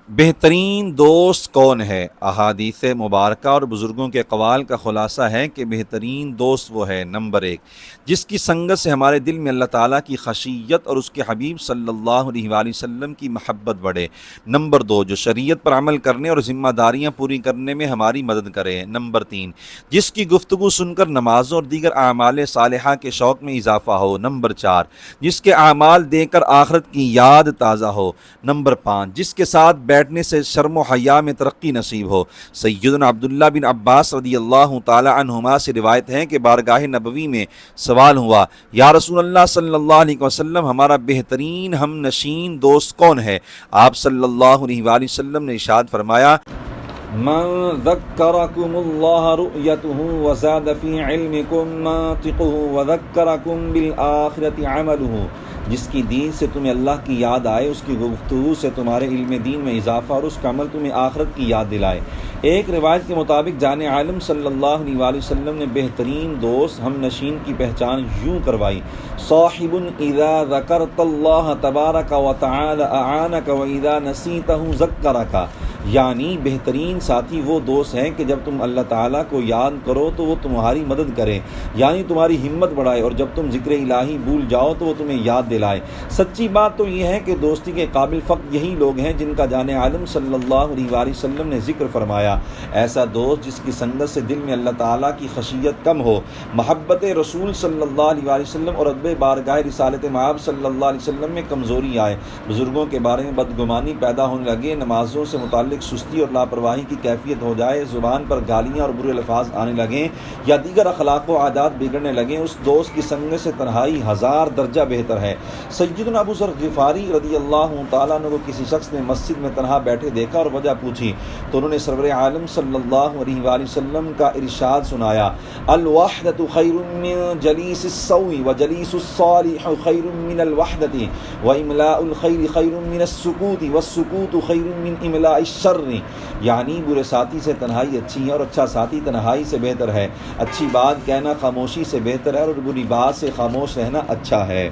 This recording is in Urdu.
بہترین دوست کون ہے؟ احادیث مبارکہ اور بزرگوں کے اقوال کا خلاصہ ہے کہ بہترین دوست وہ ہے، نمبر ایک، جس کی سنگت سے ہمارے دل میں اللہ تعالیٰ کی خشیت اور اس کے حبیب صلی اللہ علیہ وآلہ وسلم کی محبت بڑھے۔ نمبر دو، جو شریعت پر عمل کرنے اور ذمہ داریاں پوری کرنے میں ہماری مدد کرے۔ نمبر تین، جس کی گفتگو سن کر نمازوں اور دیگر اعمال صالحہ کے شوق میں اضافہ ہو۔ نمبر چار، جس کے اعمال دیکھ کر آخرت کی یاد تازہ ہو۔ نمبر پانچ، جس کے ساتھ بیٹھنے سے شرم و حیا میں ترقی نصیب ہو۔ سیدنا عبداللہ بن عباس رضی اللہ تعالی عنہما سے روایت ہے کہ بارگاہ نبوی میں سوال ہوا، یا رسول اللہ صلی اللہ علیہ وسلم، ہمارا بہترین ہم نشین دوست کون ہے؟ آپ صلی اللہ علیہ وآلہ وسلم نے ارشاد فرمایا، من ذکرکم اللہ رؤیتہ وزاد فی علمکم منطقہ وذکرکم بالآخرۃ عملہ، جس کی دین سے تمہیں اللہ کی یاد آئے، اس کی گفتگو سے تمہارے علم دین میں اضافہ اور اس کا عمل تمہیں آخرت کی یاد دلائے۔ ایک روایت کے مطابق جان عالم صلی اللہ علیہ وآلہ وسلم نے بہترین دوست ہم نشین کی پہچان یوں کروائی، صاحب اذا ذکرت اللہ تبارک وتعالی اعانک واذا نسیتہ ذکرک، یعنی بہترین ساتھی وہ دوست ہیں کہ جب تم اللہ تعالیٰ کو یاد کرو تو وہ تمہاری مدد کرے، یعنی تمہاری ہمت بڑھائے، اور جب تم ذکر الہی بھول جاؤ تو وہ تمہیں یاد دلائے۔ سچی بات تو یہ ہے کہ دوستی کے قابل فقط یہی لوگ ہیں جن کا جان عالم صلی اللہ علیہ وآلہ وسلم نے ذکر فرمایا۔ ایسا دوست جس کی سنگت سے دل میں اللہ تعالیٰ کی خشیت کم ہو، محبت رسول صلی اللہ علیہ وآلہ وسلم اور ادب بارگاہ رسالت مآب صلی اللہ علیہ وسلم میں کمزوری آئے، بزرگوں کے بارے میں بدگمانی پیدا ہونے لگے، نمازوں سے متعلق سستی اور لاپرواہی کی کیفیت ہو جائے، زبان پر گالیاں اور برے الفاظ آنے لگیں یا دیگر اخلاق و عادات بگڑنے لگیں، اس دوست کی سنگت سے تنہائی 1000 درجہ بہتر ہے۔ سیدنا ابو ذر غفاری رضی اللہ تعالیٰ عنہ کو کسی شخص نے مسجد میں تنہا بیٹھے دیکھا اور وجہ پوچھی تو انہوں نے سرور عالم صلی اللہ علیہ وآلہ وسلم کا ارشاد سنایا، الوحدۃ خیر من جلیس السوء وجلیس الصالح خیر من الوحدۃ واملاء الخیر خیر من السکوت والسکوت خیر من املاء الشر، یعنی برے ساتھی سے تنہائی اچھی ہے اور اچھا ساتھی تنہائی سے بہتر ہے، اچھی بات کہنا خاموشی سے بہتر ہے اور بری بات سے خاموش رہنا اچھا ہے۔